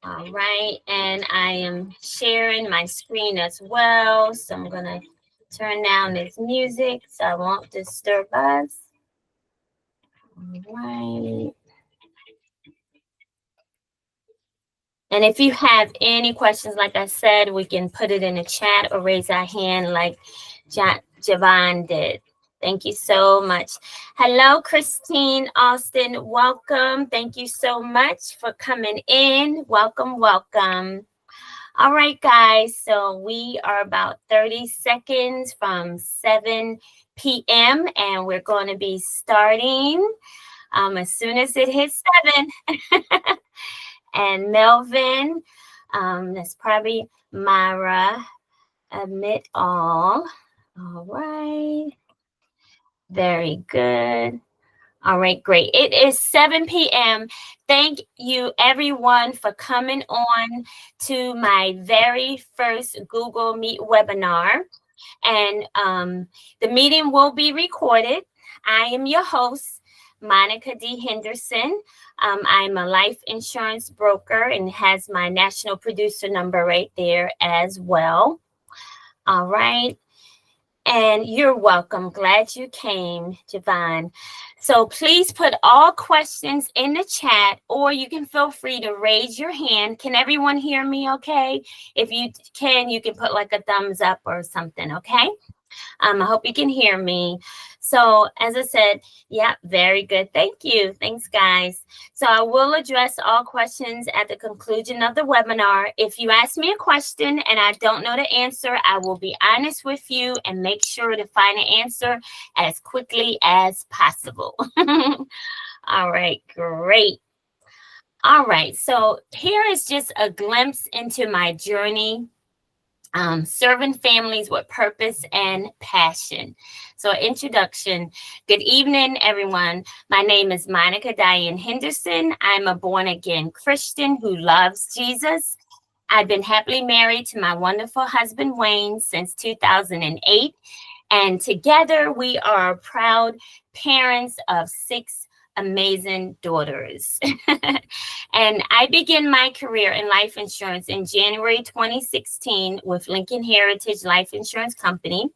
All right, and I am sharing my screen as well. So I'm gonna turn down this music so I won't disturb us. All right. And if you have any questions, like I said, we can put it in the chat or raise our hand like Javon did. Thank you so much. Hello, Christine Austin. Welcome. Thank you so much for coming in. Welcome, welcome. All right, guys. So we are about 30 seconds from 7 p.m. and we're going to be starting as soon as it hits 7. And Melvin, that's probably Myra. Admit all. All right. Very good. All right, great. It is 7 p.m. Thank you, everyone, for coming on to my very first Google Meet webinar. And the meeting will be recorded. I am your host, Monica D. Henderson. I'm a life insurance broker and has my national producer number right there as well. All right. And you're welcome. Glad you came, Javon. So please put all questions in the chat, or you can feel free to raise your hand. Can everyone hear me okay? If you can put like a thumbs up or something, okay? I hope you can hear me. So as I said, yeah, very good. Thank you. Thanks, guys. So I will address all questions at the conclusion of the webinar. If you ask me a question and I don't know the answer, I will be honest with you and make sure to find an answer as quickly as possible. All right, great. All right, so here is just a glimpse into my journey. Serving families with purpose and passion. So, introduction. Good evening, everyone. My name is Monica Diane Henderson. I'm a born again Christian who loves Jesus. I've been happily married to my wonderful husband, Wayne, since 2008. And together we are proud parents of 6 amazing daughters. And I began my career in life insurance in January 2016 with Lincoln Heritage Life Insurance Company.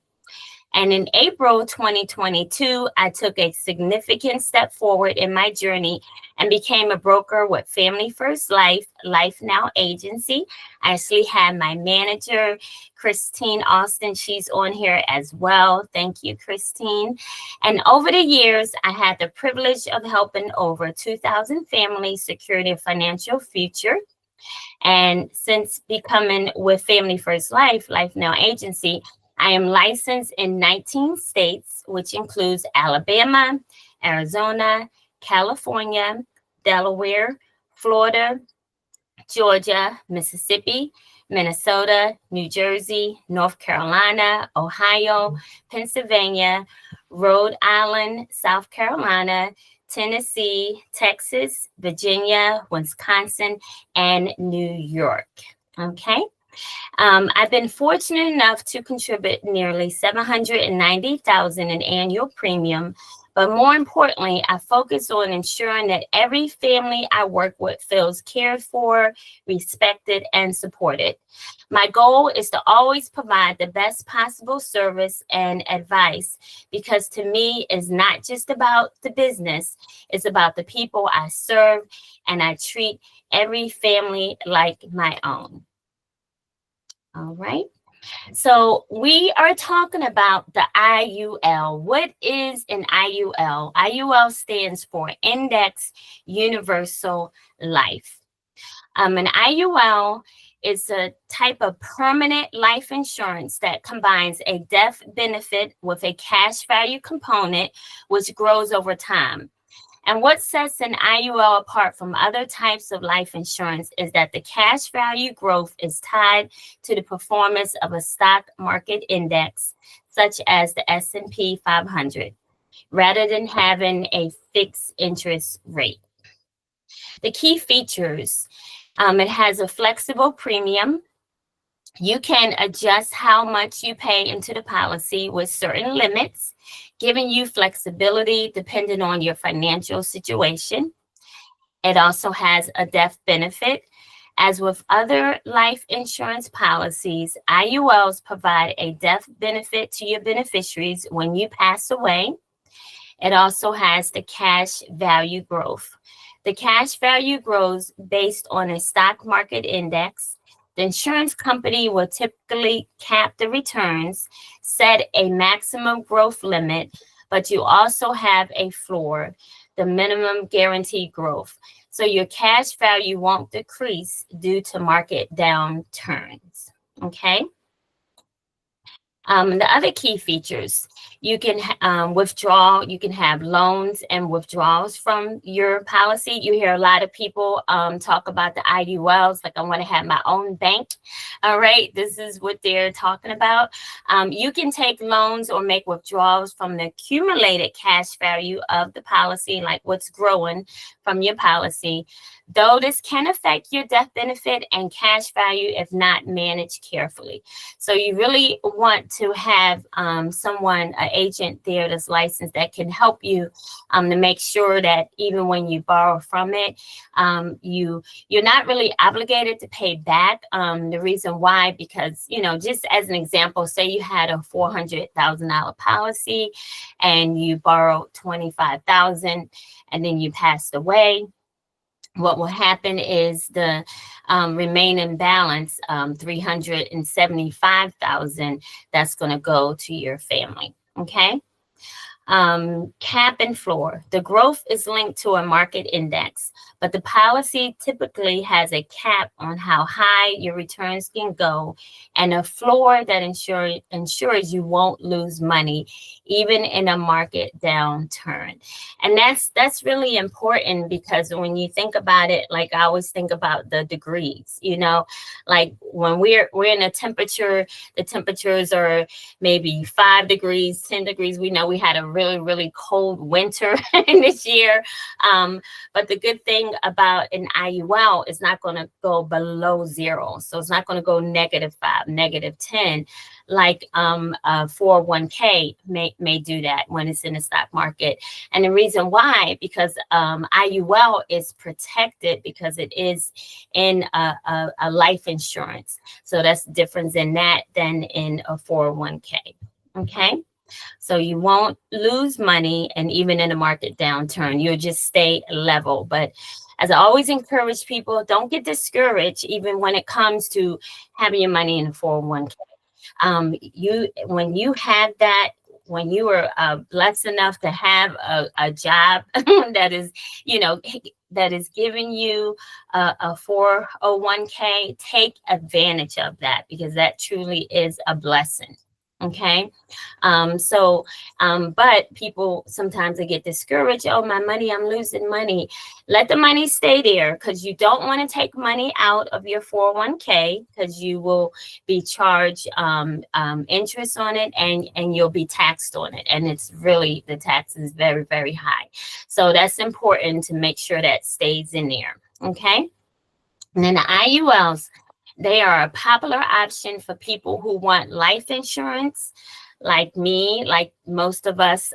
And in April 2022, I took a significant step forward in my journey and became a broker with Family First Life, Life Now Agency. I actually had my manager, Christine Austin. She's on here as well. Thank you, Christine. And over the years, I had the privilege of helping over 2,000 families secure their financial future. And since becoming with Family First Life, Life Now Agency, I am licensed in 19 states, which includes Alabama, Arizona, California, Delaware, Florida, Georgia, Mississippi, Minnesota, New Jersey, North Carolina, Ohio, Pennsylvania, Rhode Island, South Carolina, Tennessee, Texas, Virginia, Wisconsin, and New York. Okay. I've been fortunate enough to contribute nearly $790,000 in annual premium, but more importantly, I focus on ensuring that every family I work with feels cared for, respected, and supported. My goal is to always provide the best possible service and advice because to me, it's not just about the business, it's about the people I serve, and I treat every family like my own. All right. So we are talking about the IUL. What is an IUL? IUL stands for Index Universal Life. An IUL is a type of permanent life insurance that combines a death benefit with a cash value component, which grows over time. And what sets an IUL apart from other types of life insurance is that the cash value growth is tied to the performance of a stock market index, such as the S&P 500, rather than having a fixed interest rate. The key features, it has a flexible premium. You can adjust how much you pay into the policy with certain limits, giving you flexibility depending on your financial situation. It also has a death benefit. As with other life insurance policies, IULs provide a death benefit to your beneficiaries when you pass away. It also has the cash value growth. The cash value grows based on a stock market index. The insurance company will typically cap the returns, set a maximum growth limit, but you also have a floor, the minimum guaranteed growth. So your cash value won't decrease due to market downturns. Okay. The other key features, you can withdraw, you can have loans and withdrawals from your policy. You hear a lot of people talk about the IULs, like I want to have my own bank. All right, this is what they're talking about. You can take loans or make withdrawals from the accumulated cash value of the policy, like what's growing from your policy, though this can affect your death benefit and cash value if not managed carefully. So you really want to have someone, an agent there that's licensed that can help you to make sure that even when you borrow from it, you're not really obligated to pay back. The reason why, because, you know, just as an example, say you had a $400,000 policy and you borrowed $25,000 and then you passed away. What will happen is the remaining balance, $375,000, that's going to go to your family. Okay. Cap and floor. The growth is linked to a market index, but the policy typically has a cap on how high your returns can go and a floor that ensures you won't lose money even in a market downturn. And that's really important, because when you think about it, like I always think about the degrees, you know, like when we're in a temperature, the temperatures are maybe 5 degrees, 10 degrees. We know we had a really cold winter this year. But the good thing about an IUL is not going to go below 0. So it's not going to go -5, -10, like a 401k may do that when it's in the stock market. And the reason why, because IUL is protected because it is in a life insurance. So that's the difference in that than in a 401k. Okay. So you won't lose money, and even in a market downturn, you'll just stay level. But as I always encourage people, don't get discouraged, even when it comes to having your money in a 401k. When you have that, when you are blessed enough to have a job that is, you know, that is giving you a 401k, take advantage of that, because that truly is a blessing. Okay. But people sometimes they get discouraged. Oh, my money, I'm losing money. Let the money stay there, because you don't want to take money out of your 401k, because you will be charged interest on it, and you'll be taxed on it. And it's really, the tax is very, very high. So that's important to make sure that stays in there. Okay. And then the IULs, they are a popular option for people who want life insurance, like me, like most of us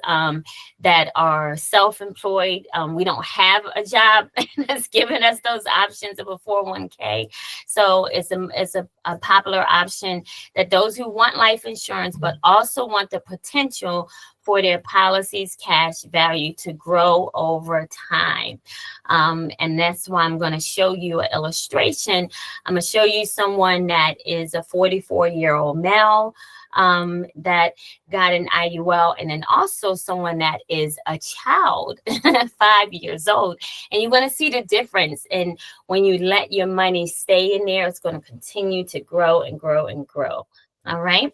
that are self-employed. We don't have a job that's giving us those options of a 401k. So it's a popular option that those who want life insurance, but also want the potential for their policy's cash value to grow over time. And that's why I'm going to show you an illustration. I'm going to show you someone that is a 44-year-old male that got an IUL, and then also someone that is a child, 5 years old. And you're going to see the difference. And when you let your money stay in there, it's going to continue to grow and grow and grow. All right.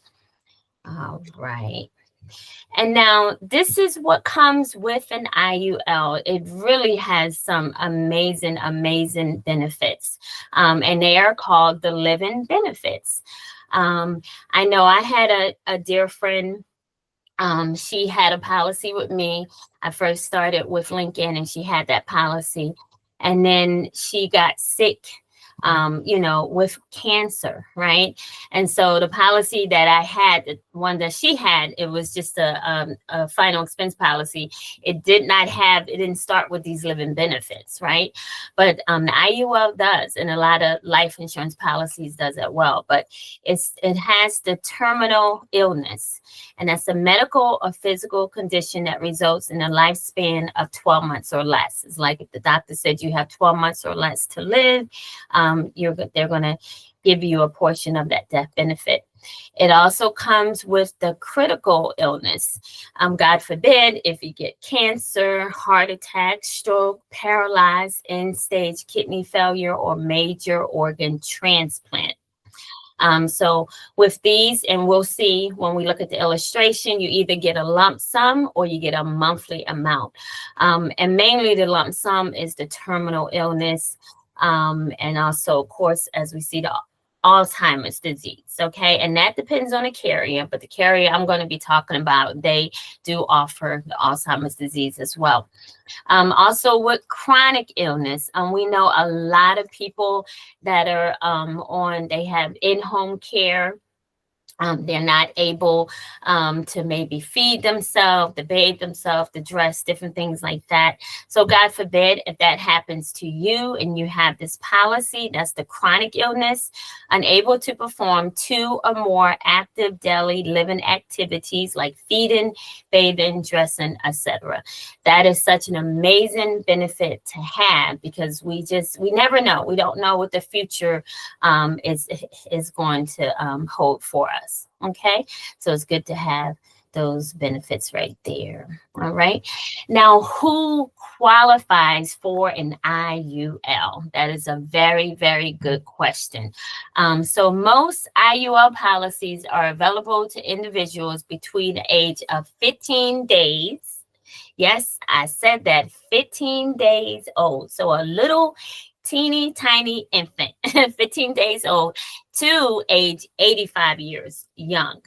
All right. And now this is what comes with an IUL. It really has some amazing, amazing benefits. And they are called the living benefits. I know I had a dear friend. She had a policy with me. I first started with Lincoln, and she had that policy. And then she got sick with cancer, right? And so the policy that I had, the one that she had, it was just a final expense policy. It didn't start with these living benefits, right? But the IUL does, and a lot of life insurance policies does as well. But it has the terminal illness, and that's a medical or physical condition that results in a lifespan of 12 months or less. It's like if the doctor said you have 12 months or less to live, they're going to give you a portion of that death benefit. It also comes with the critical illness. God forbid, if you get cancer, heart attack, stroke, paralyzed, end-stage kidney failure, or major organ transplant. So with these, and we'll see when we look at the illustration, you either get a lump sum or you get a monthly amount. And mainly the lump sum is the terminal illness. And also, of course, as we see, the Alzheimer's disease. Okay. And that depends on the carrier, but the carrier I'm going to be talking about, they do offer the Alzheimer's disease as well. Also with chronic illness, we know a lot of people that are they have in-home care. They're not able to maybe feed themselves, to bathe themselves, to dress, different things like that. So God forbid if that happens to you and you have this policy, that's the chronic illness, unable to perform 2 or more active daily living activities like feeding, bathing, dressing, etc. That is such an amazing benefit to have, because we never know. We don't know what the future is going to hold for us. Okay, so it's good to have those benefits right there. All right, now who qualifies for an IUL? That is a very, very good question. So most IUL policies are available to individuals between the age of 15 days. Yes, I said that, 15 days old. So a little teeny tiny infant, 15 days old, to age 85 years young.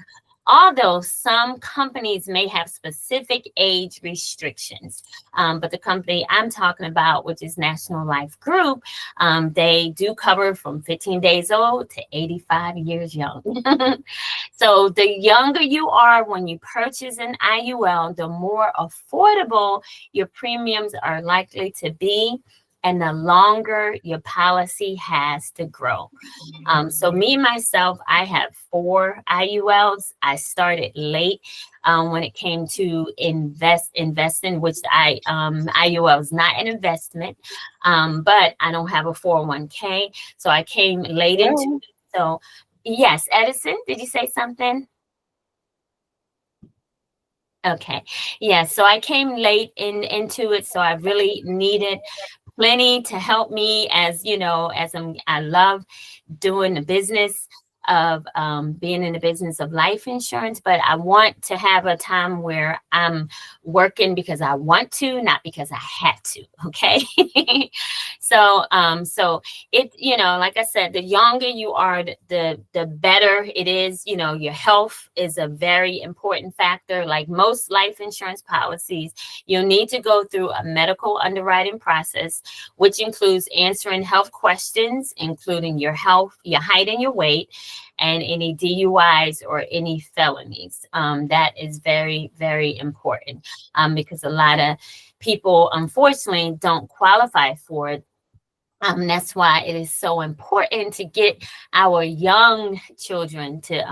Although some companies may have specific age restrictions, but the company I'm talking about, which is National Life Group, they do cover from 15 days old to 85 years young. So the younger you are when you purchase an IUL, the more affordable your premiums are likely to be, and the longer your policy has to grow. So me, myself, I have 4 IULs. I started late when it came to investing, which IUL is not an investment, but I don't have a 401k. So I came late into it. So yes, Edison, did you say something? Okay. Yeah, so I came late into it, so I really needed plenty to help me, as you know, I love doing the business of being in the business of life insurance, but I want to have a time where I'm working because I want to, not because I have to. Okay. So it, like I said, the younger you are, the better it is. Your health is a very important factor. Like most life insurance policies, you'll need to go through a medical underwriting process, which includes answering health questions, including your health, your height, and your weight, and any DUIs or any felonies. That is very, very important, because a lot of people, unfortunately, don't qualify for it. That's why it is so important to get our young children to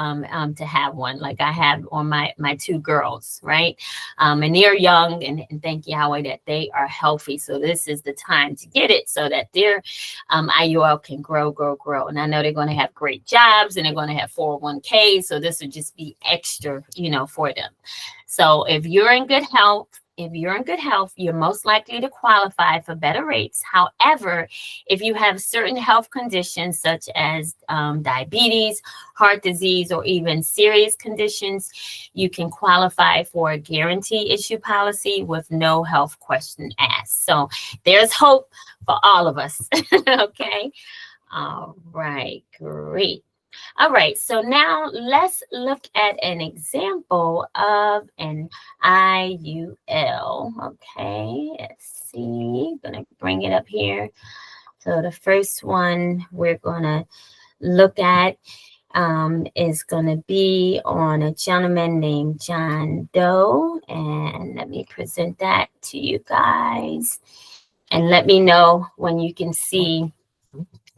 have one. Like I have on my 2 girls, right? And they're young, and thank Yahweh that they are healthy. So this is the time to get it so that their IUL can grow. And I know they're going to have great jobs, and they're going to have 401k. So this would just be extra, for them. So if you're in good health, you're most likely to qualify for better rates. However, if you have certain health conditions such as diabetes, heart disease, or even serious conditions, you can qualify for a guarantee issue policy with no health question asked. So there's hope for all of us. Okay. All right. Great. All right, so now let's look at an example of an IUL. Okay, let's see. I'm going to bring it up here So the first one we're going to look at is going to be on a gentleman named John Doe. And let me present that to you guys. And let me know when you can see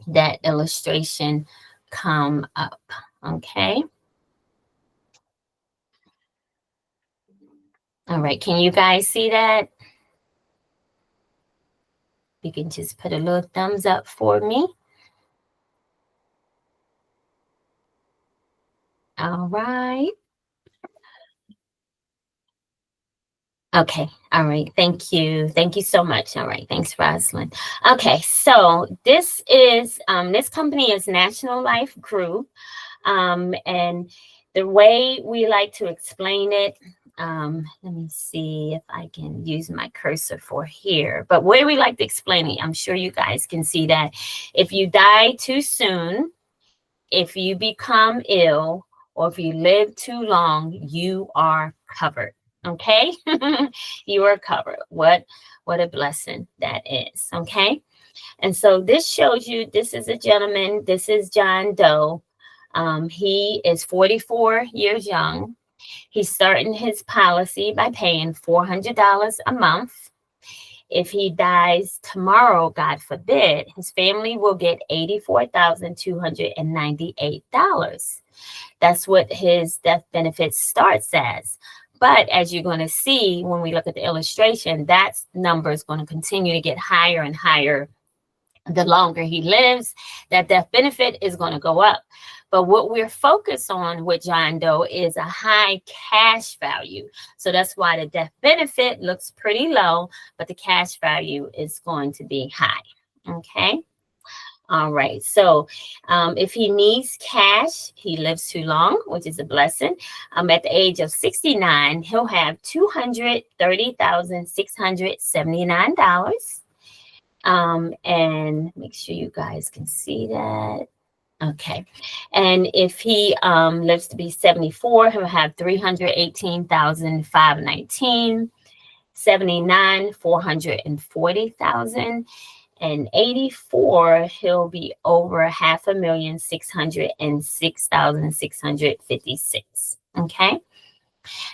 that illustration come up. Okay. All right. Can you guys see that? You can just put a little thumbs up for me. All right. Okay. All right. Thank you. Thank you so much. All right. Thanks, Rosalind. Okay. So this is, this company is National Life Group. And the way we like to explain it, let me see if I can use my cursor for here. But where we like to explain it, I'm sure you guys can see that if you die too soon, if you become ill, or if you live too long, you are covered. Okay, you are covered. What a blessing that is. Okay, and so this shows you. This is a gentleman. This is John Doe. He is 44 years young. He's starting his policy by paying $400 a month. If he dies tomorrow, God forbid, his family will get $84,298. That's what his death benefit starts as. But as you're going to see when we look at the illustration, that number is going to continue to get higher and higher. The longer he lives, that death benefit is going to go up. But what we're focused on with John Doe is a high cash value. So that's why the death benefit looks pretty low, but the cash value is going to be high. Okay. All right. So if he needs cash, he lives too long, which is a blessing. At the age of 69, he'll have $230,679. And make sure you guys can see that. Okay. And if he lives to be 74, he'll have $318,519, 79, $440,000, and 84, he'll be over $506,656. Okay.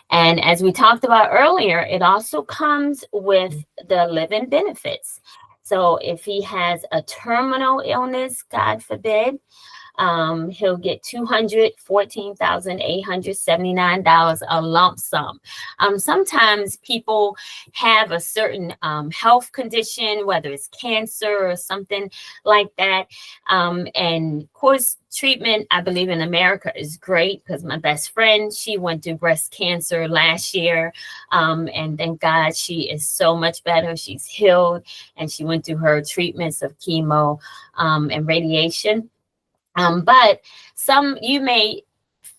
And as we talked about earlier, it also comes with the living benefits. So if he has a terminal illness, God forbid, he'll get $214,879, a lump sum. Sometimes people have a certain health condition, whether it's cancer or something like that. And of course, treatment, I believe in America is great because my best friend, she went through breast cancer last year. And thank God she is so much better. She's healed and she went through her treatments of chemo and radiation. But you may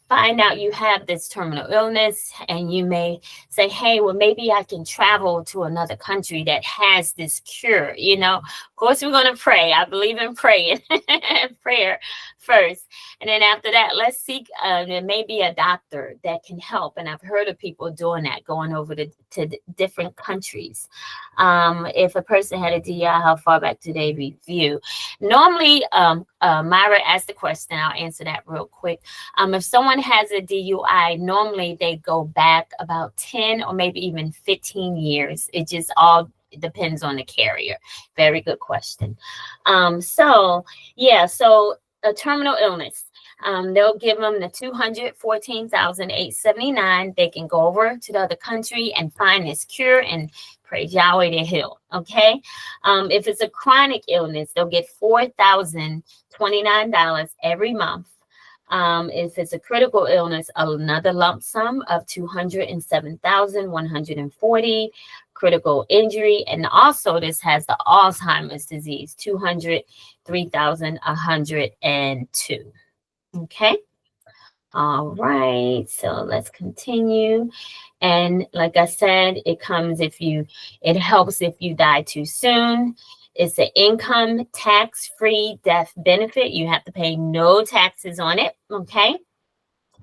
find out you have this terminal illness and you may say, hey, well, maybe I can travel to another country that has this cure. Of course, we're going to pray. I believe in praying, prayer first. And then after that, let's seek, there may be a doctor that can help. And I've heard of people doing that, going over to different countries. If a person had a DI, how far back do they review? Normally, Myra asked the question. I'll answer that real quick. If someone has a DUI, normally they go back about 10 or maybe even 15 years. It just all depends on the carrier. Very good question. So a terminal illness. They'll give them the $214,879. They can go over to the other country and find this cure and praise Yahweh to heal. Okay. If it's a chronic illness, they'll get $4,029 every month. If it's a critical illness, another lump sum of $207,140. Critical injury, and also this has the Alzheimer's disease, $203,102. Okay. All right. So let's continue. And like I said, it helps if you die too soon. It's an income tax-free death benefit. You have to pay no taxes on it. Okay.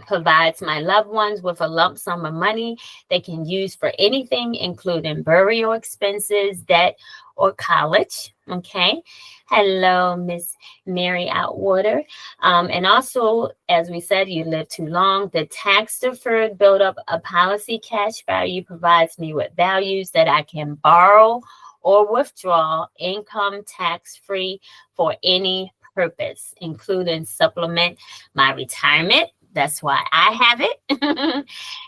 Provides my loved ones with a lump sum of money they can use for anything, including burial expenses, debt, or college. Okay. Hello, Miss Mary Outwater. And also, as we said, you live too long. The tax deferred build up a policy cash value provides me with values that I can borrow or withdraw income tax free for any purpose, including supplement my retirement. That's why I have it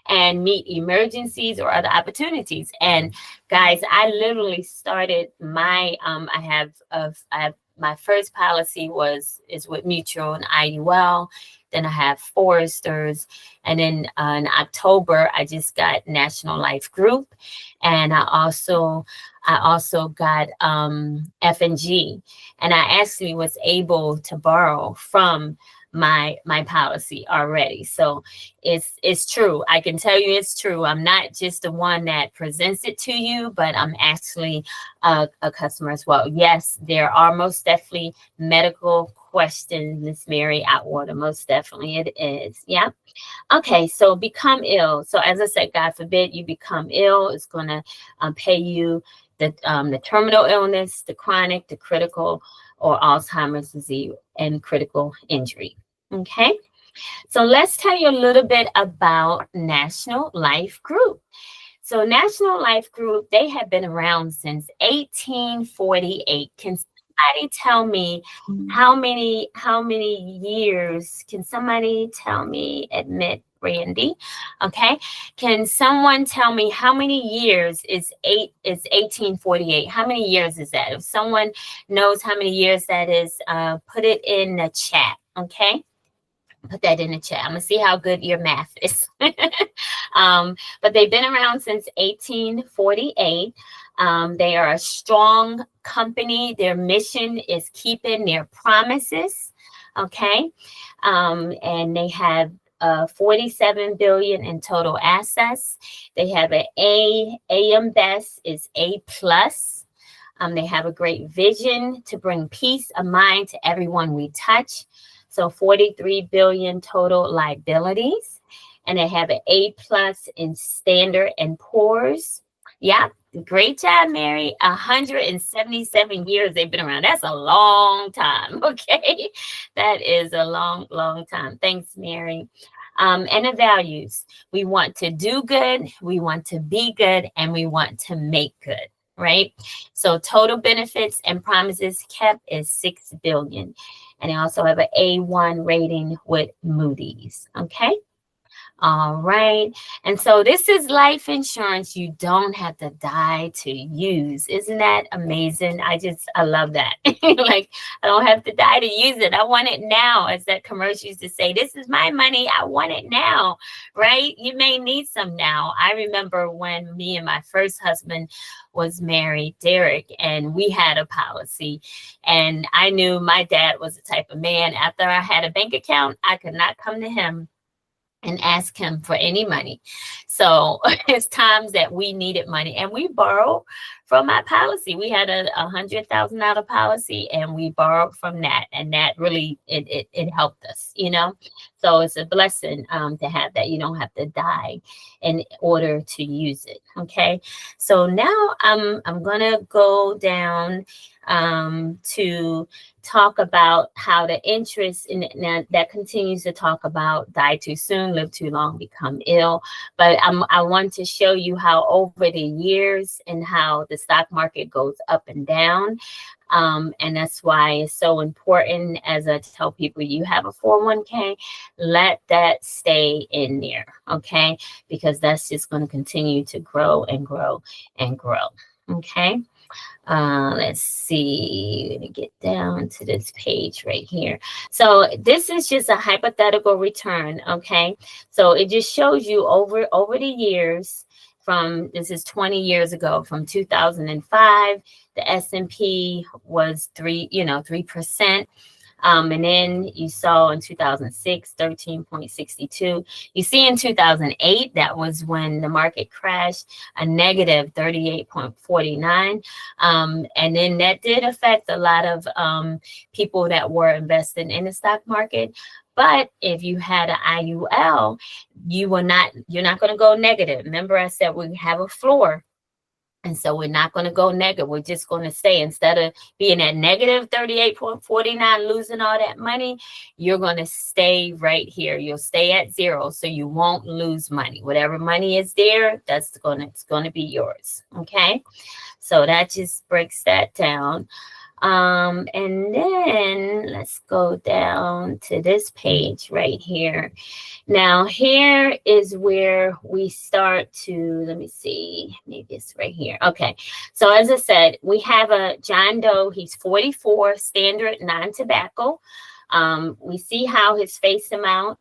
and meet emergencies or other opportunities. And guys, I literally started my I have my first policy is with Mutual and IUL. Then I have Foresters, and then in October I just got National Life Group, and I also got F&G, and I actually was able to borrow from my policy already. So it's true. I can tell you it's true. I'm not just the one that presents it to you, but I'm actually a customer as well. Yes, there are most definitely medical questions, Miss Mary Atwater. Most definitely it is. Yeah. Okay, so become ill. So as I said, God forbid you become ill, it's going to pay you the terminal illness, the chronic, the critical, or Alzheimer's disease and critical injury. Okay, so let's tell you a little bit about National Life Group. So National Life Group, they have been around since 1848. Can somebody tell me how many years? Can somebody tell me, admit Randy? Okay. Can someone tell me how many years is 1848? How many years is that? If someone knows how many years that is, put it in the chat. Okay. Put that in the chat. I'm gonna see how good your math is. But they've been around since 1848. They are a strong company. Their mission is keeping their promises. Okay, and they have 47 billion in total assets. They have an AM Best is A plus. They have a great vision to bring peace of mind to everyone we touch. So 43 billion total liabilities, and they have an A plus in Standard and Poor's. Yeah, great job, Mary. 177 years they've been around. That's a long time. Okay, that is a long, long time. Thanks, Mary. And the values: we want to do good, we want to be good, and we want to make good. Right. So total benefits and promises kept is 6 billion. And they also have an A1 rating with Moody's. Okay. All right. And so this is life insurance you don't have to die to use. Isn't that amazing? I love that. Like, I don't have to die to use it. I want it now. As that commercial used to say, this is my money. I want it now. Right? You may need some now. I remember when me and my first husband was married, Derek, and we had a policy. And I knew my dad was the type of man, after I had a bank account, I could not come to him and ask him for any money. So it's times that we needed money, and we borrowed from my policy. We had a $100,000 policy, and we borrowed from that, and that really it helped us, you know. So it's a blessing to have that. You don't have to die in order to use it. Okay. So now I'm gonna go down to talk about how the interest in that continues to talk about die too soon, live too long, become ill. But I want to show you how over the years and how the stock market goes up and down. And that's why it's so important, as I tell people, you have a 401k, let that stay in there, okay? Because that's just going to continue to grow and grow and grow, okay? Let's see, let me get down to this page right here. So this is just a hypothetical return, okay? So it just shows you over the years, from, this is 20 years ago, from 2005, the S&P was 3%. And then you saw in 2006, 13.62. You see in 2008, that was when the market crashed, a negative 38.49. And then that did affect a lot of people that were invested in the stock market. But if you had an IUL, you're not going to go negative. Remember, I said we have a floor. And so we're not going to go negative. We're just going to stay, instead of being at negative 38.49, losing all that money, you're going to stay right here. You'll stay at zero, so you won't lose money. Whatever money is there, it's going to be yours. Okay. So that just breaks that down. And then let's go down to this page right here. Now, here is where we start to, let me see, maybe it's right here. Okay. So as I said, we have a John Doe. He's 44, standard non-tobacco. We see how his face amount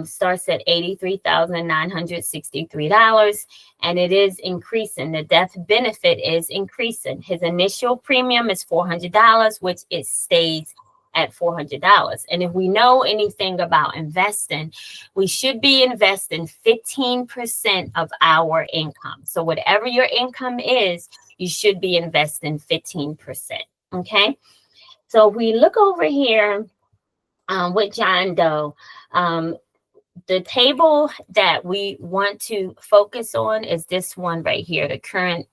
starts at $83,963, and it is increasing. The death benefit is increasing. His initial premium is $400, which it stays at $400. And if we know anything about investing, we should be investing 15% of our income. So whatever your income is, you should be investing 15%. Okay. So if we look over here with John Doe, the table that we want to focus on is this one right here, the current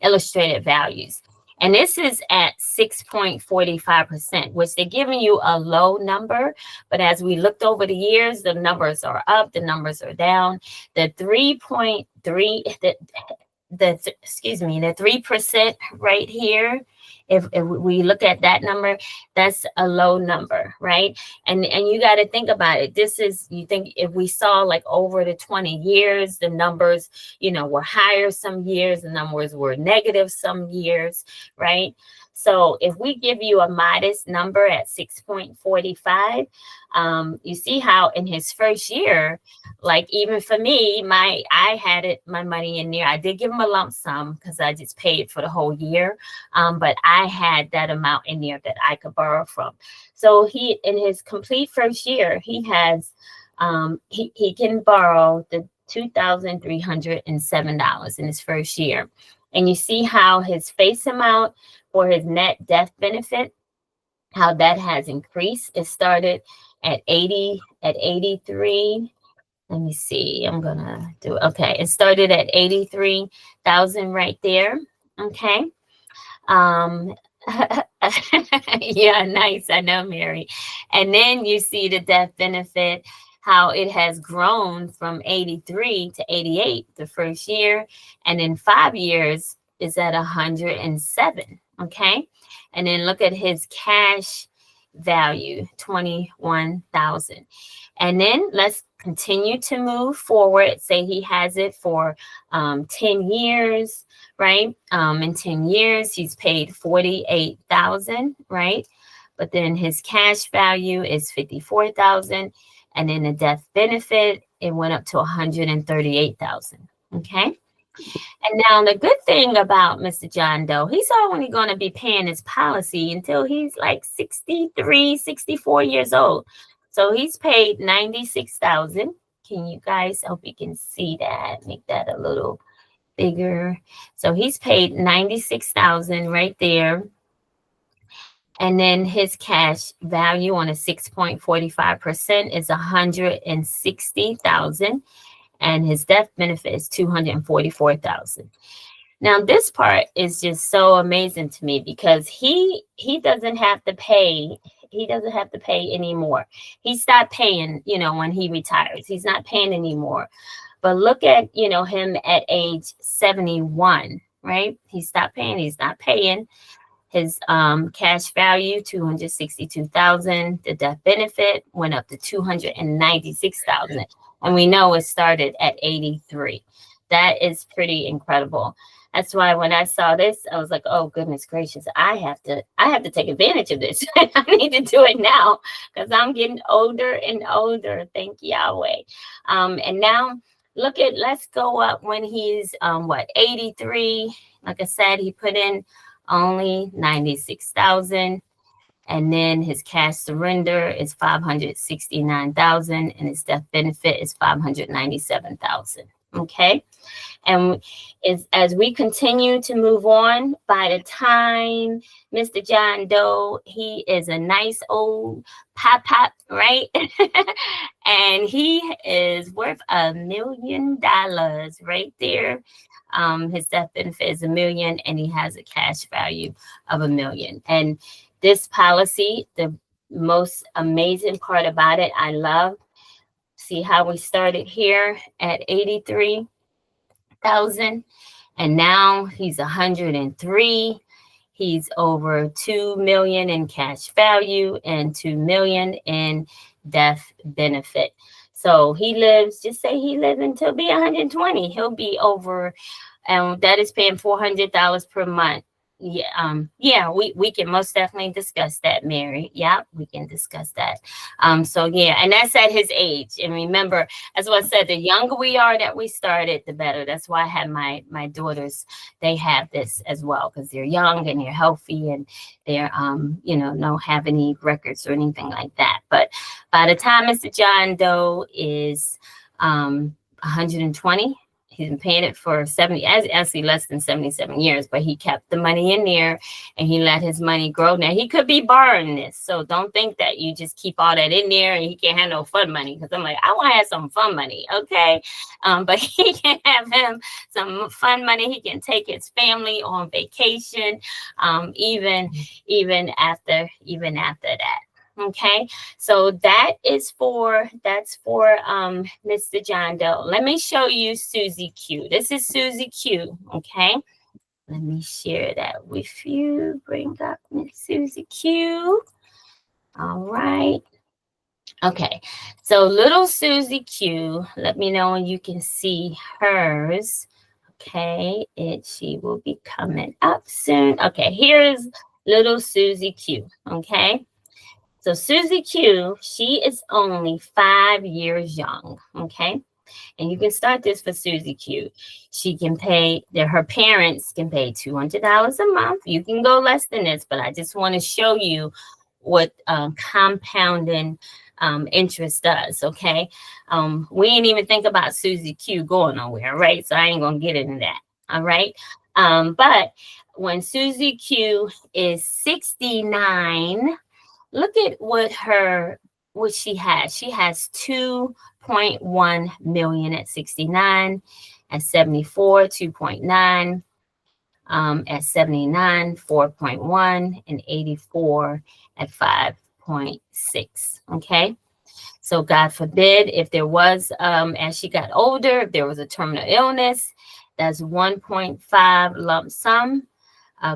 illustrated values. And this is at 6.45%, which they're giving you a low number. But as we looked over the years, the numbers are up, the numbers are down. The 3.3, the 3% right here, if we look at that number, that's a low number, right? And you got to think about it. This is, you think if we saw like over the 20 years, the numbers, were higher some years, the numbers were negative some years, right? So if we give you a modest number at 6.45, you see how in his first year, like even for me, I had my money in there. I did give him a lump sum because I just paid for the whole year. But I had that amount in there that I could borrow from. So he, in his complete first year, he has, he can borrow the $2,307 in his first year. And you see how his face amount for his net death benefit, how that has increased. It started at 83. Let me see. I'm going to do it. Okay. It started at 83,000 right there. Okay. Yeah, nice. I know, Mary. And then you see the death benefit, how it has grown from 83 to 88 the first year. And in 5 years is at 107. Okay. And then look at his cash value, 21,000. And then let's continue to move forward. Say he has it for 10 years, right? In 10 years, he's paid 48,000, right? But then his cash value is 54,000. And then the death benefit, it went up to 138,000. Okay. And now the good thing about Mr. John Doe, he's only going to be paying his policy until he's like 63, 64 years old. So he's paid 96,000. Can you guys, hope you can see that, make that a little bigger. So he's paid 96,000 right there. And then his cash value on a 6.45% is 160,000. And his death benefit is 244,000. Now, this part is just so amazing to me because he doesn't have to pay. He doesn't have to pay anymore. He stopped paying, when he retires. He's not paying anymore. But look at, him at age 71, right? He stopped paying. He's not paying. His cash value, 262,000. The death benefit went up to 296,000. And we know it started at 83. That is pretty incredible. That's why when I saw this, I was like, oh, goodness gracious, I have to take advantage of this. I need to do it now because I'm getting older and older. Thank Yahweh. And now let's go up when he's 83. Like I said, he put in only 96,000. And then his cash surrender is 569,000, and his death benefit is 597,000. Okay. And as we continue to move on, by the time Mr. John Doe, he is a nice old pop, right? And he is worth $1 million right there. His death benefit is $1 million, and he has a cash value of $1 million. And this policy, the most amazing part about it, I love. See how we started here at 83,000, and now he's 103. He's over 2 million in cash value and 2 million in death benefit. So he lives, just say he lives until be 120. He'll be over, and that is paying $400 per month. Yeah, we can most definitely discuss that, Mary. Yeah, we can discuss that. So yeah, and that's at his age. And remember, as what I said, the younger we are that we started, the better. That's why I have my daughters. They have this as well because they're young and they're healthy and they're don't have any records or anything like that. But by the time Mr. John Doe is 120. He's been paying it for 70, actually less than 77 years, but he kept the money in there and he let his money grow. Now, he could be borrowing this. So don't think that you just keep all that in there and he can't have no fun money. Because I'm like, I want to have some fun money. Okay. But he can have him some fun money. He can take his family on vacation, even after that. Okay, so that's for Mr. John Doe. Let me show you Susie Q. This is Susie Q. Okay, let me share that with you. Bring up Miss Susie Q. All right. Okay, so little Susie Q. Let me know when you can see hers. Okay, she will be coming up soon. Okay, here's little Susie Q. Okay. So Susie Q, she is only 5 years young, okay? And you can start this for Susie Q. She can pay, her parents can pay $200 a month. You can go less than this, but I just want to show you what compounding interest does, okay? We ain't even think about Susie Q going nowhere, right? So I ain't going to get into that, all right? But when Susie Q is 69, look at what she has. She has 2.1 million at 69, at 74, 2.9, at 79, 4.1, and 84 at 5.6. Okay. So God forbid if there was, as she got older, if there was a terminal illness, that's 1.5 lump sum.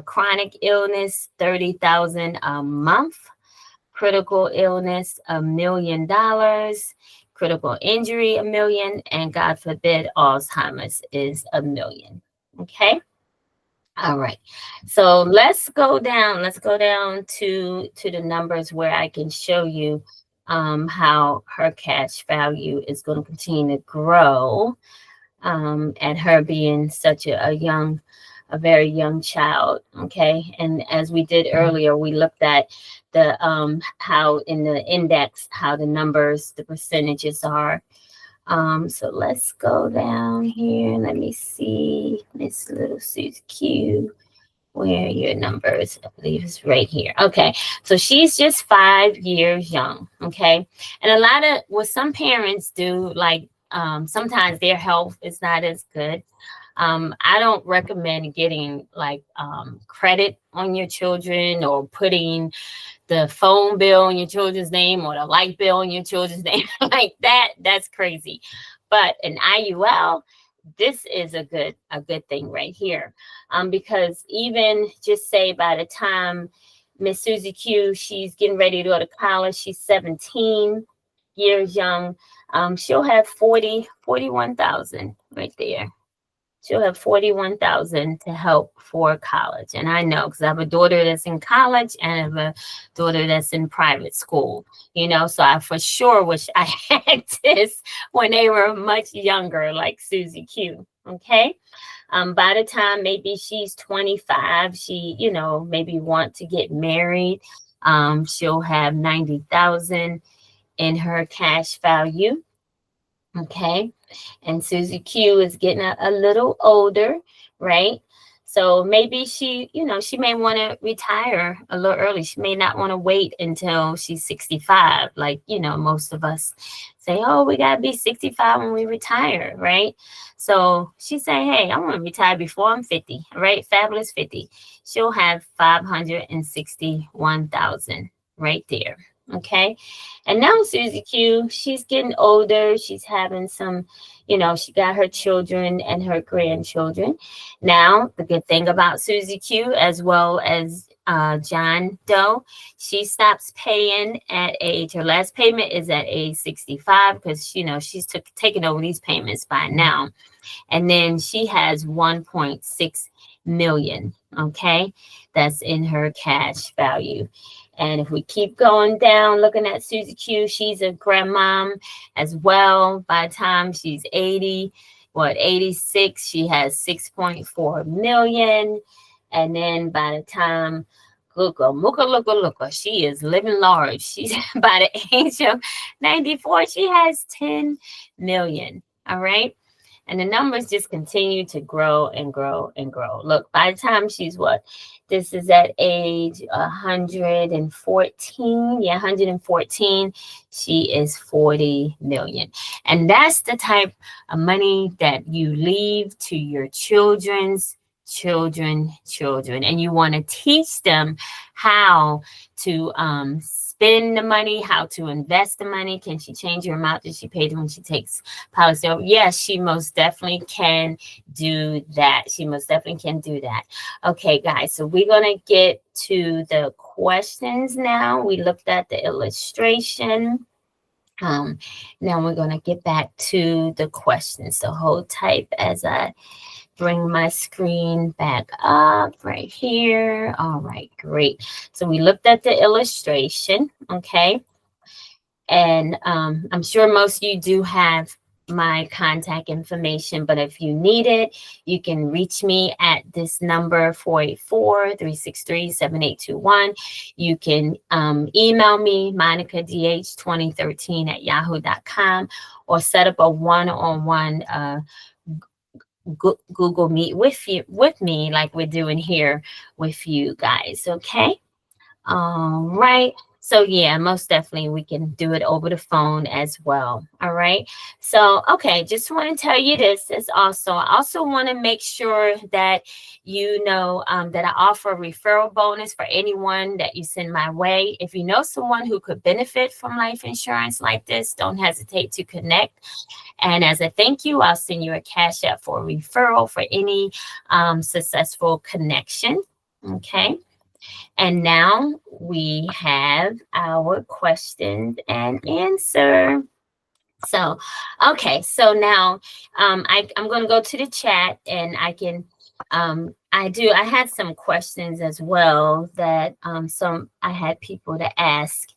Chronic illness, 30,000 a month. Critical illness, $1 million. Critical injury, $1 million. And God forbid, Alzheimer's is $1 million. Okay. All right. So let's go down. Let's go down to the numbers where I can show you how her cash value is going to continue to grow at her being such a very young child. Okay. And as we did earlier, we looked at the how in the index, how the numbers, the percentages are. So let's go down here. Let me see Miss Little Susie Q. Where are your numbers? I believe it's right here. Okay. So she's just 5 years young. Okay. And a lot of what some parents do, like sometimes their health is not as good. I don't recommend getting like credit on your children or putting the phone bill on your children's name or the light bill on your children's name like that. That's crazy. But an IUL, this is a good thing right here. Because even just say by the time Miss Susie Q, she's getting ready to go to college, she's 17 years young, she'll have 41,000 right there. She'll have 41,000 to help for college. And I know because I have a daughter that's in college and I have a daughter that's in private school, so I for sure wish I had this when they were much younger, like Susie Q. Okay. By the time maybe she's 25, she, maybe want to get married. She'll have 90,000 in her cash value. Okay. And Susie Q is getting a little older, right? So maybe she, she may want to retire a little early. She may not want to wait until she's 65, like, most of us say, oh, we got to be 65 when we retire, right? So she's saying, hey, I want to retire before I'm 50, right? Fabulous 50. She'll have 561,000 right there. Okay. And now Susie Q, she's getting older. She's having some, she got her children and her grandchildren. Now, the good thing about Susie Q, as well as John Doe, she stops paying at age, her last payment is at age 65 because, she's taking over these payments by now. And then she has 1.6 million. Okay. That's in her cash value. And if we keep going down, looking at Susie Q, she's a grandmom as well. By the time she's 86, she has 6.4 million. And then by the time, look, she is living large. She's by the age of 94, she has 10 million. All right. And the numbers just continue to grow and grow and grow. Look, by the time she's what? This is at age 114. Yeah, 114. She is 40 million. And that's the type of money that you leave to your children's children. And you want to teach them how to spend the money, how to invest the money. Can she change her amount that she paid when she takes policy over? Yes, she most definitely can do that. She most definitely can do that. Okay, guys, so we're going to get to the questions now. We looked at the illustration. Now we're going to get back to the questions. So hold tight as I bring my screen back up right here. All right, great. So we looked at the illustration, okay? And I'm sure most of you do have my contact information, but if you need it, you can reach me at this number, 484-363-7821. You can email me, monicadh2013@yahoo.com, or set up a one-on-one Google Meet with me, like we're doing here with you guys. Okay. All right. So yeah, most definitely we can do it over the phone as well. All right. So, okay, just want to tell you this is also, I also want to make sure that you know that I offer a referral bonus for anyone that you send my way. If you know someone who could benefit from life insurance like this, don't hesitate to connect. And as a thank you, I'll send you a cash app for a referral for any successful connection. Okay. And now we have our questions and answer. So, okay. So now I'm going to go to the chat and I can, I had some questions as well that I had people to ask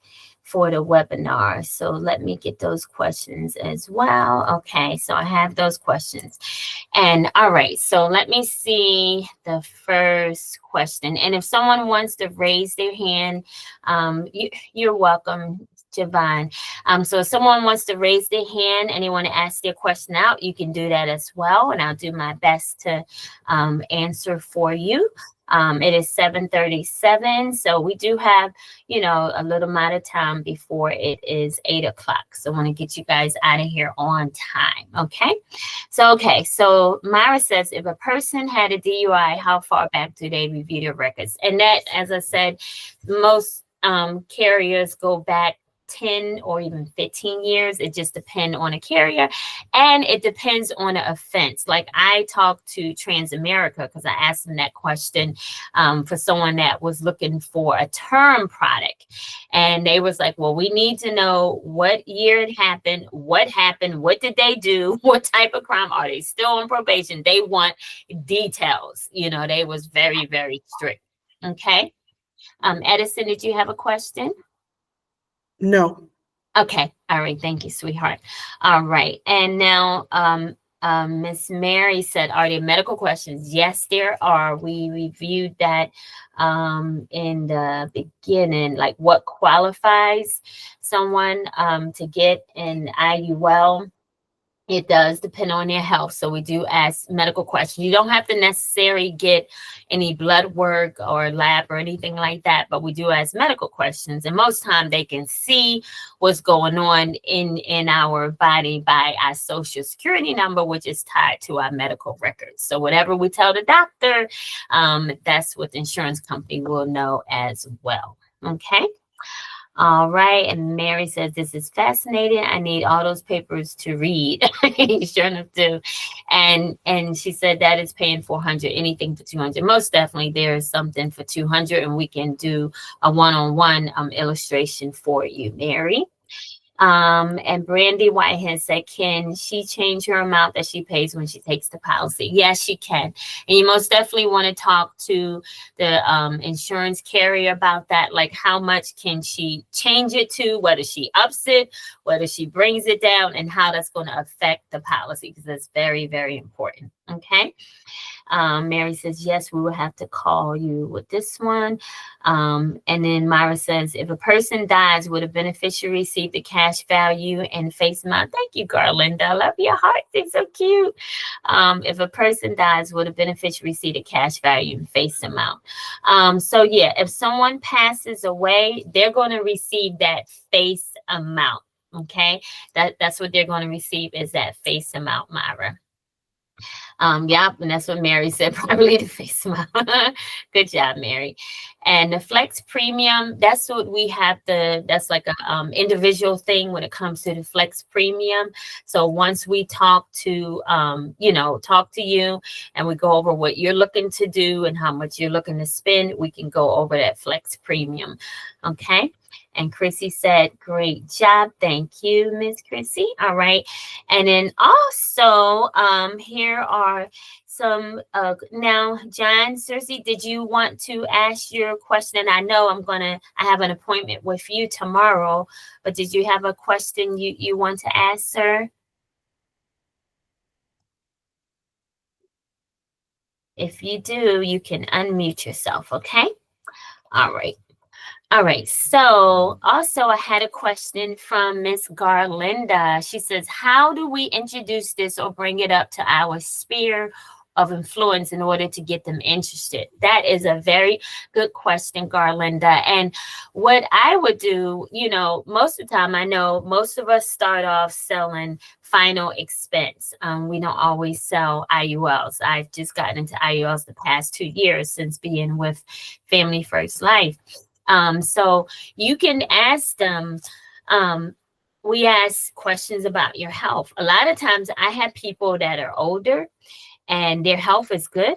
for the webinar. So let me get those questions as well. Okay, so I have those questions. And all right, so let me see the first question. And if someone wants to raise their hand, you're welcome, Javon. So if someone wants to raise their hand and they want to ask their question out, you can do that as well. And I'll do my best to answer for you. It is 7:37, so we do have, a little amount of time before it is 8 o'clock. So I want to get you guys out of here on time, okay? So Myra says, if a person had a DUI, how far back do they review their records? And that, as I said, most carriers go back 10 or even 15 years. It just depends on a carrier, and it depends on the offense. Like I talked to Transamerica because I asked them that question for someone that was looking for a term product, and they was like, well, we need to know what year it happened, what did they do, what type of crime, are they still on probation? They want details. They was very, very strict. Okay. Edison, did you have a question? No. Okay. All right. Thank you, sweetheart. All right. And now, Miss Mary said, are there medical questions? Yes, there are. We reviewed that in the beginning, like what qualifies someone to get an IUL. It does depend on their health. So we do ask medical questions. You don't have to necessarily get any blood work or lab or anything like that, but we do ask medical questions. And most time they can see what's going on in our body by our social security number, which is tied to our medical records. So whatever we tell the doctor, that's what the insurance company will know as well. Okay. All right. And Mary says, this is fascinating. I need all those papers to read. Sure enough do. And she said that is paying 400, anything for 200. Most definitely there is something for 200 and we can do a one-on-one illustration for you, Mary. And Brandy Whitehead said, can she change her amount that she pays when she takes the policy? Yes, she can. And you most definitely want to talk to the insurance carrier about that. Like, how much can she change it to, whether she ups it, whether she brings it down, and how that's going to affect the policy, because that's very, very important. Okay. Mary says, yes, we will have to call you with this one. And then Myra says, if a person dies, would a beneficiary receive the cash value and face amount? Thank you, Garlinda. I love your heart. They're so cute. If a person dies, would a beneficiary receive the cash value and face amount? So yeah, if someone passes away, they're going to receive that face amount. Okay. That's what they're going to receive, is that face amount, Myra. Yeah, and that's what Mary said, probably the face amount. Good job, Mary. And the flex premium, that's what we have that's like a individual thing when it comes to the flex premium. So once we talk to talk to you and we go over what you're looking to do and how much you're looking to spend, we can go over that flex premium. Okay. And Chrissy said, great job. Thank you, Miss Chrissy. All right. And then also, here are some, now, John, Cersei, did you want to ask your question? And I know I have an appointment with you tomorrow, but did you have a question you want to ask, sir? If you do, you can unmute yourself. Okay. All right. All right. So also I had a question from Miss Garlinda. She says, how do we introduce this or bring it up to our sphere of influence in order to get them interested? That is a very good question, Garlinda. And what I would do, most of the time, I know most of us start off selling final expense. We don't always sell IULs. I've just gotten into IULs the past 2 years since being with Family First Life. So you can ask them, we ask questions about your health. A lot of times I have people that are older and their health is good.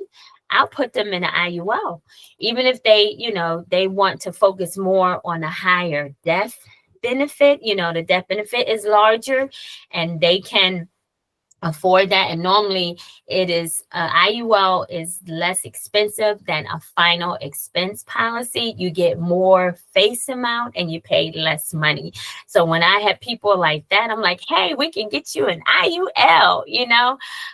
I'll put them in an IUL, even if they want to focus more on a higher death benefit. The death benefit is larger and they can afford that. And normally it is IUL is less expensive than a final expense policy. You get more face amount and you pay less money. So when I have people like that, I'm like, hey, we can get you an IUL,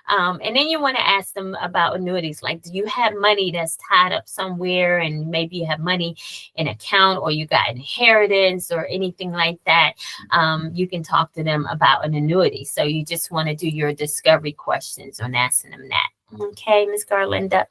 and then you want to ask them about annuities. Like, do you have money that's tied up somewhere, and maybe you have money in account, or you got inheritance or anything like that? You can talk to them about an annuity. So you just want to do your discovery questions on asking them that. Okay, Miss Garlinda.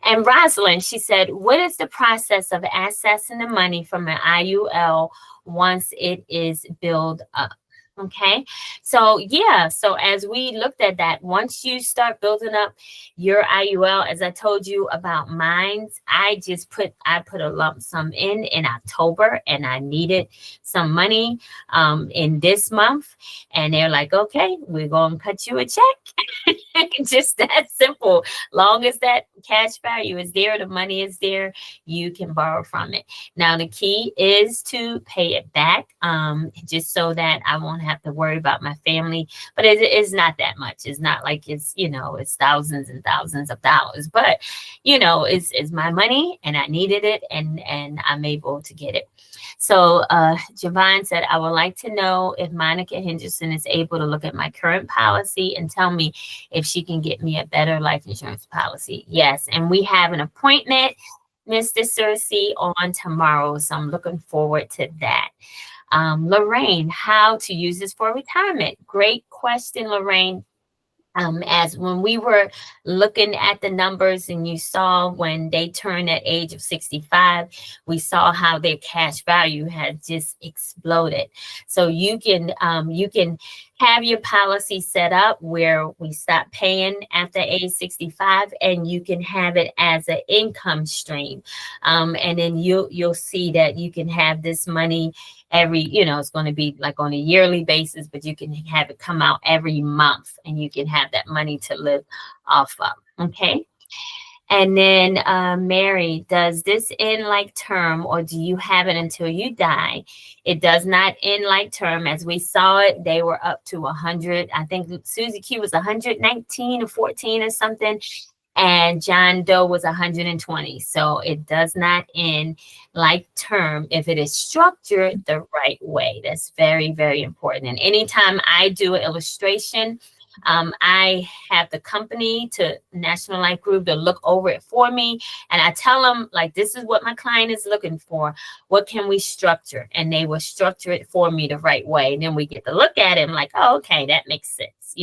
And Rosalind, she said, what is the process of accessing the money from an IUL once it is built up? Okay, so yeah, so as we looked at that, once you start building up your IUL, as I told you about mine, I put a lump sum in October, and I needed some money in this month, and they're like, okay, we're gonna cut you a check. Just that simple. Long as that cash value is there, the money is there, you can borrow from it. Now the key is to pay it back, just so that I won't have to worry about my family. But it is not that much. It's not like it's thousands and thousands of dollars, but it's my money and I needed it, and I'm able to get it. So Javon said, I would like to know if Monica Henderson is able to look at my current policy and tell me if she can get me a better life insurance policy. Yes, and we have an appointment, Mr. Cersei, on tomorrow, so I'm looking forward to that. Lorraine, how to use this for retirement? Great question, Lorraine. As when we were looking at the numbers and you saw when they turned that age of 65, we saw how their cash value had just exploded. So you can have your policy set up where we stop paying after age 65, and you can have it as an income stream. And then you'll see that you can have this money every, it's going to be like on a yearly basis, but you can have it come out every month and you can have that money to live off of. Okay. And then Mary, does this end like term, or do you have it until you die? It does not end like term. As we saw it, they were up to 100. I think Susie Q was 119 or 14 or something. And John Doe was 120. So it does not end like term if it is structured the right way. That's very, very important. And anytime I do an illustration, I have the company to National Life Group to look over it for me. And I tell them, like, this is what my client is looking for. What can we structure? And they will structure it for me the right way. And then we get to look at it and like, oh, okay, that makes sense,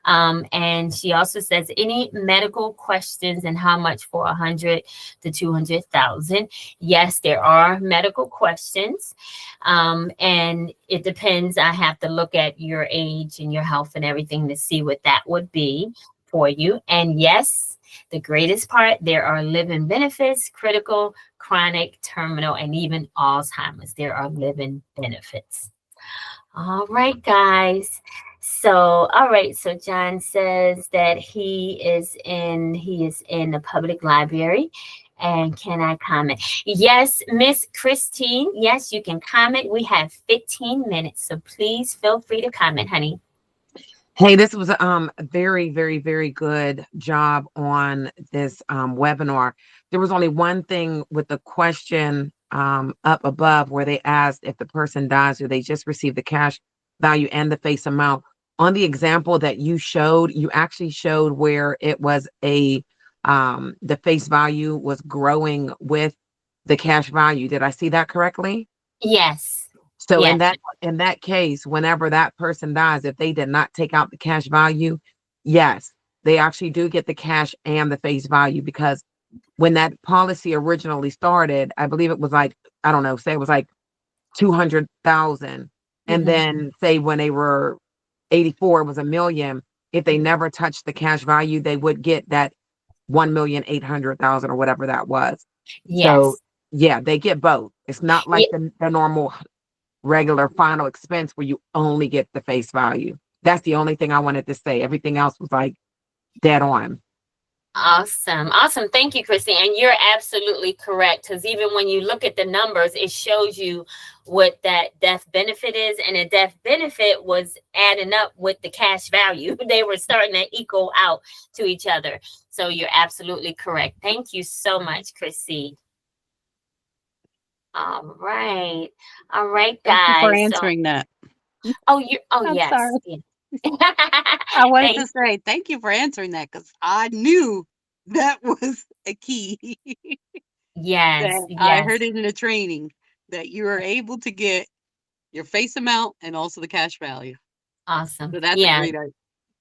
And she also says, any medical questions and how much for 100 to 200,000? Yes, there are medical questions. And it depends. I have to look at your age and your health and everything to see what that would be for you. And yes, the greatest part, there are living benefits, critical, chronic, terminal, and even Alzheimer's. There are living benefits. All right, guys. So, all right. So John says that he is in the public library. And can I comment? Yes, Miss Christine. Yes, you can comment. We have 15 minutes. So please feel free to comment, honey. Hey, this was a very, very, very good job on this webinar. There was only one thing with the question up above where they asked if the person dies, do they just receive the cash value and the face amount? On the example that you showed, you actually showed where it was the face value was growing with the cash value. Did I see that correctly? Yes. So yes. in that case, whenever that person dies, if they did not take out the cash value, yes, they actually do get the cash and the face value, because when that policy originally started, I believe it was like, I don't know, say it was like 200,000. And then say when they were 84, it was $1 million. If they never touched the cash value, they would get that 1,800,000 or whatever that was. Yes. So yeah, they get both. It's not like the normal regular final expense where you only get the face value. That's the only thing I wanted to say. Everything else was like dead on. Awesome. Thank you, Christy. And you're absolutely correct, because even when you look at the numbers, it shows you what that death benefit is. And the death benefit was adding up with the cash value. They were starting to equal out to each other. So you're absolutely correct. Thank you so much, Chrissy. All right, guys. Thank you for answering that. I'm yes. Sorry. I wanted to say thank you for answering that, because I knew that was a key. Yes. I heard it in the training that you are able to get your face amount and also the cash value. Awesome. So that's a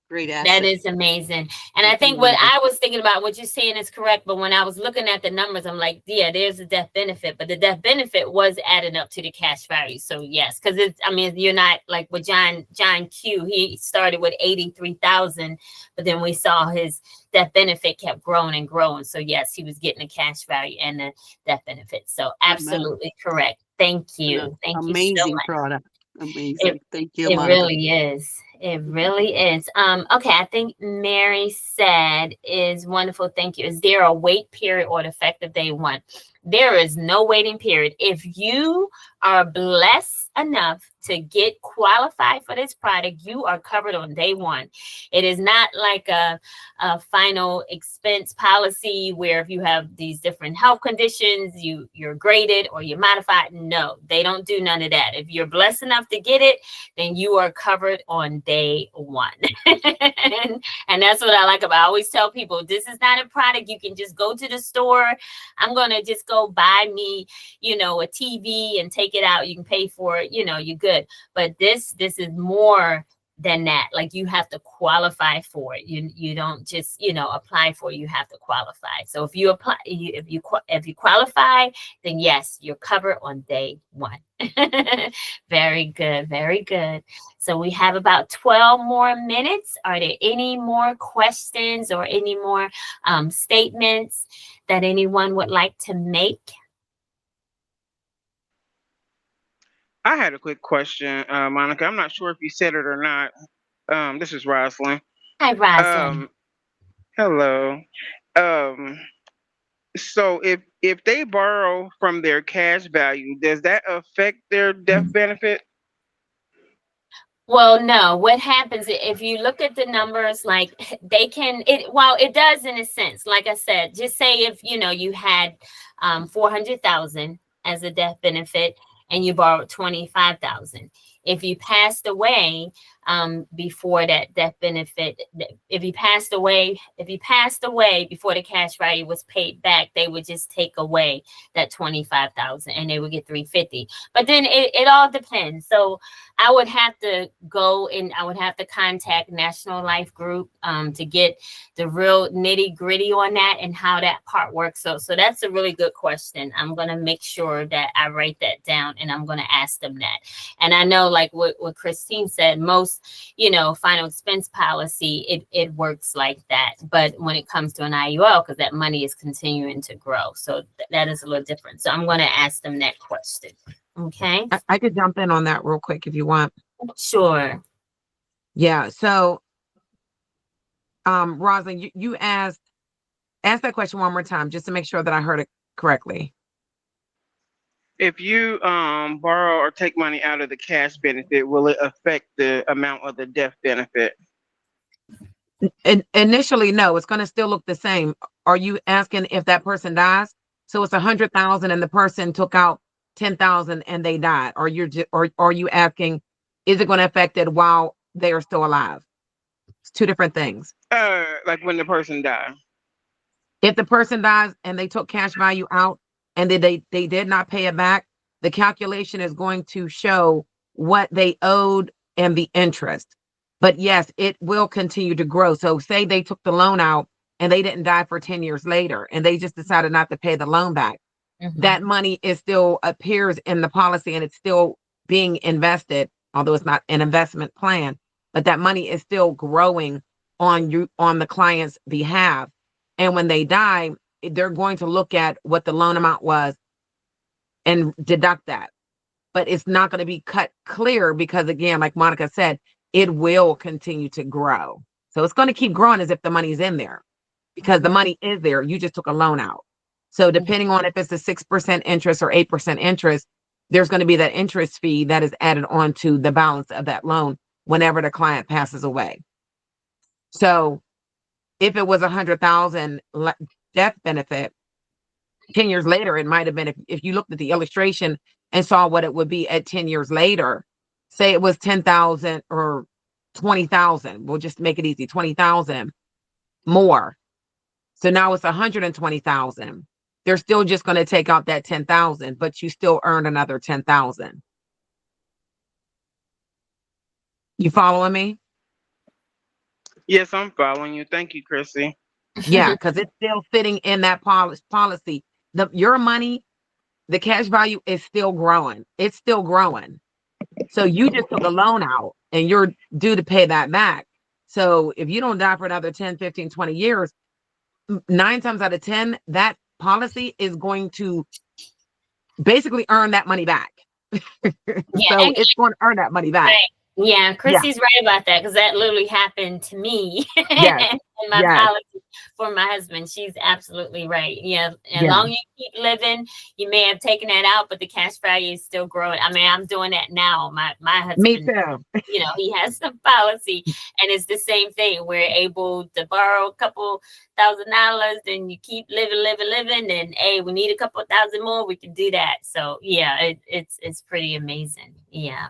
great asset. That is amazing. And I think what I was thinking about, what you're saying is correct. But when I was looking at the numbers, I'm like, yeah, there's a death benefit. But the death benefit was adding up to the cash value. So yes, because you're not like with John Q. He started with 83,000, but then we saw his death benefit kept growing and growing. So yes, he was getting the cash value and the death benefit. So absolutely correct. Thank you. Thank you so much. Amazing product. Amazing. Thank you, Monica. It really is. It really is. Okay, I think Mary said is wonderful. Thank you. Is there a wait period or effective day one? There is no waiting period. If you are blessed enough to get qualified for this product, you are covered on day one. It is not like a final expense policy where if you have these different health conditions, you're graded or you're modified. No, they don't do none of that. If you're blessed enough to get it, then you are covered on day one. and that's what I like about. I always tell people, this is not a product you can just go to the store. I'm going to just go buy me, a TV and take it out. You can pay for it, you're good. But this is more than that. Like, you have to qualify for it. You don't just, apply for it. You have to qualify. So if you apply, if you qualify, then yes, you're covered on day one. Very good. Very good. So we have about 12 more minutes. Are there any more questions or any more statements that anyone would like to make? I had a quick question, Monica. I'm not sure if you said it or not. This is Rosalind. Hi, Rosalind. Hello. So if they borrow from their cash value, does that affect their death benefit? Well, no. What happens if you look at the numbers, like it does in a sense. Like I said, just say if you had 400,000 as a death benefit and you borrowed 25,000. If you passed away before that death benefit, if you passed away before the cash value was paid back, they would just take away that 25,000 and they would get 350. But then it all depends. So I would have to go and I would have to contact National Life Group to get the real nitty gritty on that and how that part works. So that's a really good question. I'm going to make sure that I write that down and I'm going to ask them that. And I know, like what Christine said, most, final expense policy, it works like that. But when it comes to an IUL, because that money is continuing to grow. So that is a little different. So I'm going to ask them that question. Okay. I could jump in on that real quick if you want. Sure. Yeah. So, Rosalind, you ask that question one more time, just to make sure that I heard it correctly. If you borrow or take money out of the cash benefit, will it affect the amount of the death benefit? Initially, no, it's going to still look the same. Are you asking if that person dies? So it's 100,000 and the person took out 10,000 and they died. Or are you asking, is it going to affect it while they are still alive? It's two different things. Like when the person died. If the person dies and they took cash value out and they did not pay it back, the calculation is going to show what they owed and the interest. But yes, it will continue to grow. So say they took the loan out and they didn't die for 10 years later and they just decided not to pay the loan back. Mm-hmm. That money is still appears in the policy and it's still being invested, although it's not an investment plan, but that money is still growing on the client's behalf. And when they die, they're going to look at what the loan amount was and deduct that. But it's not going to be cut clear because, again, like Monica said, it will continue to grow. So it's going to keep growing as if the money's in there because the money is there. You just took a loan out. So depending on if it's a 6% interest or 8% interest, there's going to be that interest fee that is added on to the balance of that loan whenever the client passes away. So if it was 100,000 death benefit, 10 years later, it might have been, if you looked at the illustration and saw what it would be at 10 years later, say it was 10,000 or 20,000. We'll just make it easy, 20,000 more. So now it's 120,000. They're still just going to take out that 10,000, but you still earn another 10,000. You following me? Yes, I'm following you. Thank you, Chrissy. Yeah, because it's still sitting in that policy. Your money, the cash value is still growing. It's still growing. So you just took a loan out and you're due to pay that back. So if you don't die for another 10, 15, 20 years, 9 times out of 10, that policy is going to basically earn that money back. So it's going to earn that money back. Right. Yeah, Chrissy's right about that because that literally happened to me yes. in my policy. for my husband. She's absolutely right. Yeah, as Yeah. long as you keep living, you may have taken that out, but the cash value is still growing. I mean, I'm doing that now. My Me husband, too. he has some policy, and it's the same thing. We're able to borrow a couple $1,000, then you keep living, and hey, we need a couple thousand more, we can do that. So yeah, it's pretty amazing. Yeah.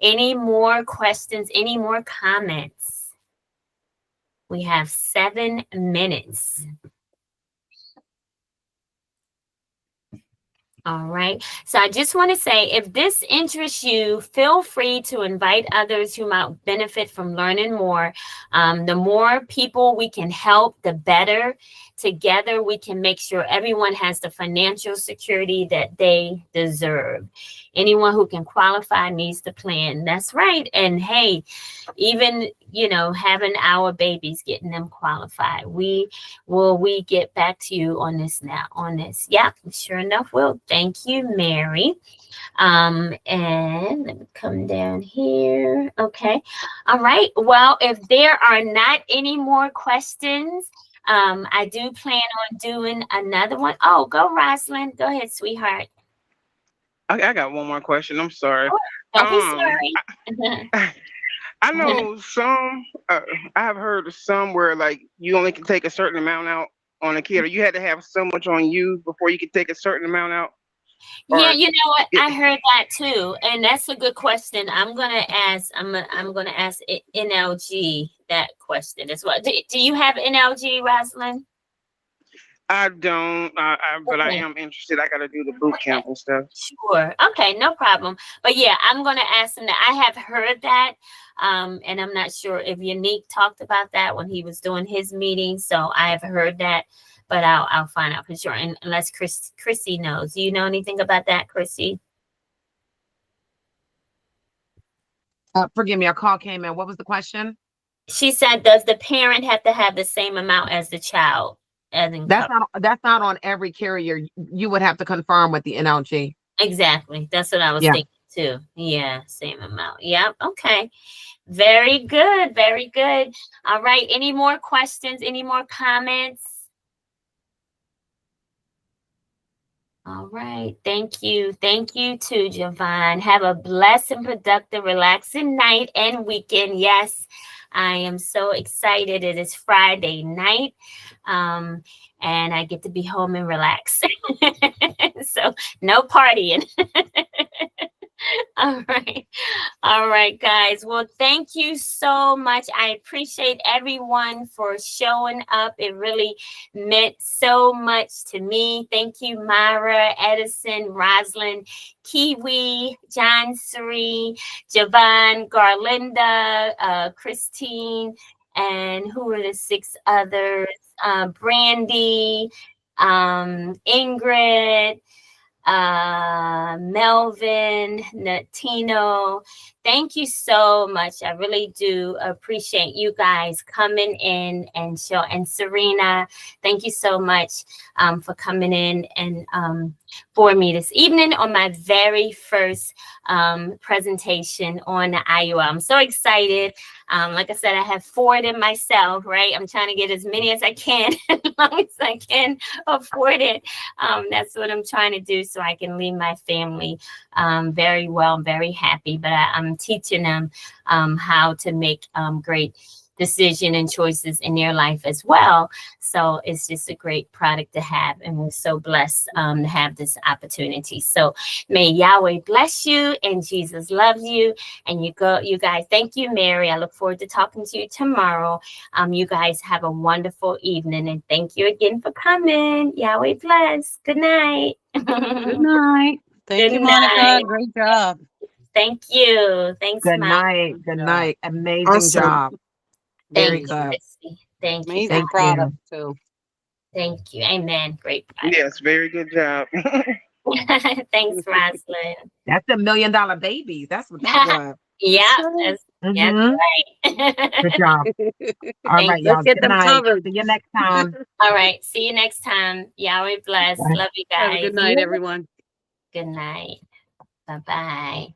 Any more questions? Any more comments? We have 7 minutes. All right. So I just want to say, if this interests you, feel free to invite others who might benefit from learning more. The more people we can help, the better. Together, we can make sure everyone has the financial security that they deserve. Anyone who can qualify needs the plan. That's right. And hey, even, having our babies, getting them qualified. We get back to you on this now, on this. Yeah, sure enough, we'll. Thank you, Mary. And let me come down here. Okay. All right. Well, if there are not any more questions, I do plan on doing another one. Oh, go, Rosalind. Go ahead, sweetheart. I got one more question. I'm sorry. Oh, don't be sorry. I know some. I have heard of some where like you only can take a certain amount out on a kid, or you had to have so much on you before you could take a certain amount out. Yeah, Or you know what? I heard that too, and that's a good question. I'm gonna ask. I'm gonna ask NLG that question as well. Do you have NLG, Rosalind? I don't. But I Okay. am interested. I got to do the boot camp and stuff. Sure. Okay, no problem. But yeah, I'm gonna ask him that. I have heard that, and I'm not sure if Unique talked about that when he was doing his meeting. So I have heard that, but I'll find out for sure. And unless Chrissy knows. Do you know anything about that, Chrissy? Forgive me, a call came in. What was the question? She said, does the parent have to have the same amount as the child? As in That's not on every carrier. You would have to confirm with the NLG. Exactly. That's what I was Yeah. thinking too. Yeah, same amount. Yep. Okay. Very good. Very good. All right. Any more questions? Any more comments? All right. Thank you. Thank you too, Javon. Have a blessed and productive, relaxing night and weekend. Yes, I am so excited. It is Friday night. And I get to be home and relax. So no partying. All right. All right, guys. Well, thank you so much. I appreciate everyone for showing up. It really meant so much to me. Thank you, Myra, Edison, Rosalind, Kiwi, John Suri, Javon, Garlinda, Christine, and who are the 6 others? Brandy, Ingrid, Melvin, Natino. Thank you so much. I really do appreciate you guys coming in and Serena, thank you so much for coming in and for me this evening on my very first presentation on the IUL. I'm so excited. Like I said, I have 4 of them myself, right? I'm trying to get as many as I can, as long as I can afford it. That's what I'm trying to do so I can leave my family very well, very happy. But I'm teaching them how to make great decision and choices in their life as well. So it's just a great product to have, and we're so blessed to have this opportunity. So may Yahweh bless you and Jesus loves you. And you guys, thank you, Mary. I look forward to talking to you tomorrow. You guys have a wonderful evening, and thank you again for coming. Yahweh bless. Good night. Good night. Thank Good you, Monica. night. Great job. Thank you. Thanks, Good Mike. night. Good night. Amazing Awesome. job. Very Thank you, good. Chrissy. Thank you. Amazing Thank product, you. too. Thank you. Amen. Great product. Yes, very good job. Thanks, Rosalind. That's $1 million babies. That's what that was. Yeah, Yes, that's Mhm. right. Good job. All Thank right, you. y'all. Let's get Good them night. covered. See you next time. All right. See you next time. Yahweh bless. Bye. Love you Have a guys. good night, everyone. Good night. Bye-bye.